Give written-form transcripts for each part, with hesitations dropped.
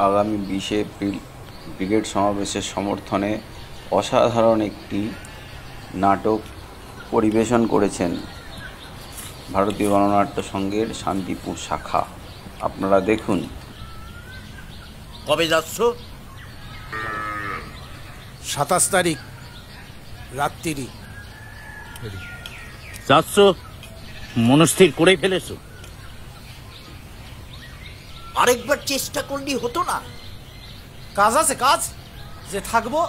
আগামী 20 April brigade সমাবেশের সমর্থনে অসাধারণ একটি নাটক পরিবেশন করেছেন ভারতীয় গণনাট্য সংঘের শান্তিপুর শাখা। আপনারা দেখুন। কবে যাচ্ছ? 27 তারিখ রাত্রি। যাচ্ছ? মনস্থির করে ফেলেছো? আরেকবার চেষ্টা করলেই হতো না? কাজ আছে, কাজ যে থাকবো।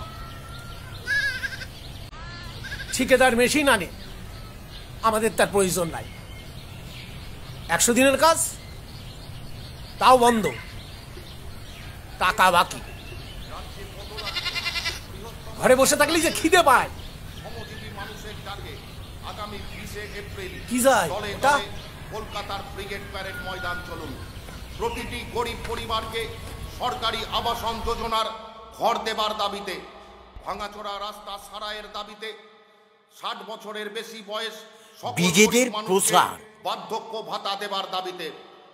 ঠিকাদার মেশিন আনে, আমাদের তার প্রয়োজন নাই। 100 দিনের কাজ, তাও বন্ধ, টাকা বাকি। ঘরে বসে থাকলেই যে খিদে পায়। কি যায় এটা? কলকাতার ব্রিগেড প্যারেড ময়দান চলুন। প্রতিটি গরিব পরিবারকে সরকারি আবাসন যোজনার ঘর দেবার দাবিতে, ভাঙাচোরা রাস্তা সারাইয়ের দাবিতে, 60 বছরের বেশি বয়স ব্রিগেডের প্রচার, বার্ধক্য ভাতা দেবার দাবিতে,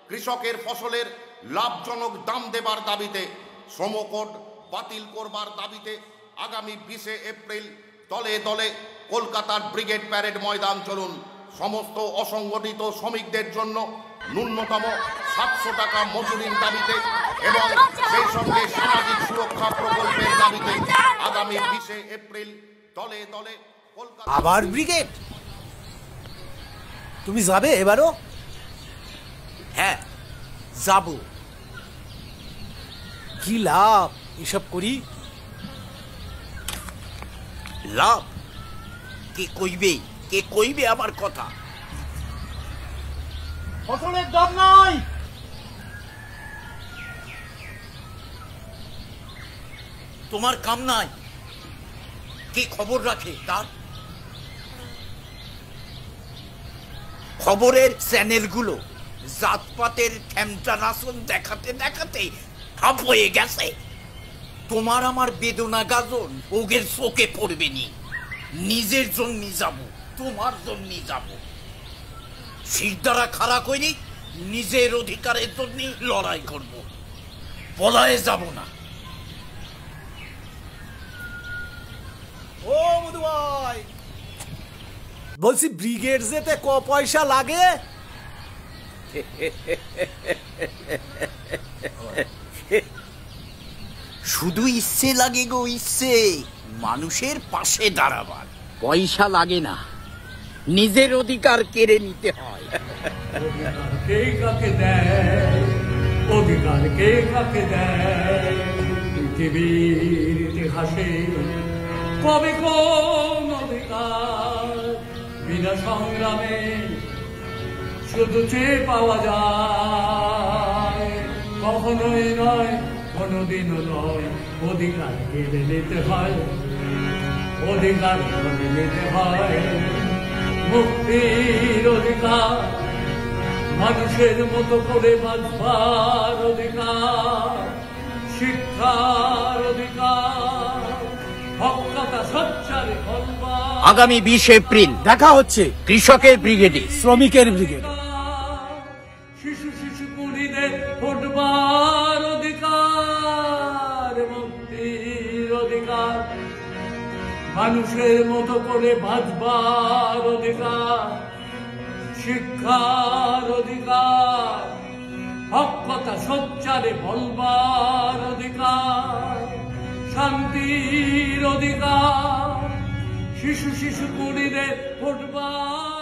কৃষকের ফসলের লাভজনক দাম দেবার দাবিতে, শ্রমকোড বাতিল করবার দাবিতে আগামী 20 এপ্রিল দলে দলে কলকাতার ব্রিগেড প্যারেড ময়দান চলুন। সমস্ত অসংগঠিত শ্রমিকদের জন্য ন্যূনতম 700 টাকা মজুরির দাবিতে এবং সেই সঙ্গে সামাজিক সুরক্ষা প্রকল্পের দাবিতে আগামী 20 এপ্রিল দলে দলে কলকাতা। আবার ব্রিগেড? তুমি যাবে এবারও? হ্যাঁ যাব। কি লাভ এসব করি? লাভ? কে কইবে আমার কথা? ফসলের দাম নাই, তোমার কাম নাই, কে খবর রাখে তার? খবরের চ্যানেলগুলো জাতপাতের ঠ্যামটা নাচন দেখাতে দেখাতে হাফ হয়ে গেছে। তোমার আমার বেদনা গাজন ওগের চোখে পড়বে নি। নিজের জন্য যাব, তোমার জন্য যাব। শিরদারা খাড়া করি, নিজের অধিকারের জন্য লড়াই করব, পলায়ে যাব না। ও মধু ভাই, বলছি ব্রিগেড যেতে ক পয়সা লাগে? শুধু ইচ্ছে লাগে গো, ইচ্ছে মানুষের পাশে দাঁড়াবার। পয়সা লাগে না, নিজের অধিকার কেড়ে নিতে হয়। কে কাকে দেয় অধিকার, কে কাকে দেয়? পৃথিবীর ইতিহাসে কবে কোন অধিকার বিনা সংগ্রামে শুধু চেয়ে পাওয়া যায়? কখনোই নয়, কোনোদিনও নয়, অধিকার কেড়ে নিতে হয়, অধিকার কেড়ে নিতে হয়। মুক্তির অধিকার, মানুষের মতো করে বাঁচবার অধিকার, শিক্ষার অধিকার, হকটা সোচ্চারে বলবার। আগামী 20 এপ্রিল দেখা হচ্ছে কৃষকের ব্রিগেডে, শ্রমিকের ব্রিগেড। শিশু কুড়িদের ফুটবার অধিকার, মুক্তির অধিকার, মানুষের মতো করে বাঁচবার অধিকার, শিক্ষার অধিকার, হক কথা সোচ্চারে বলবার অধিকার, শান্তির অধিকার, শিশু কুড়িদের ফুটবার।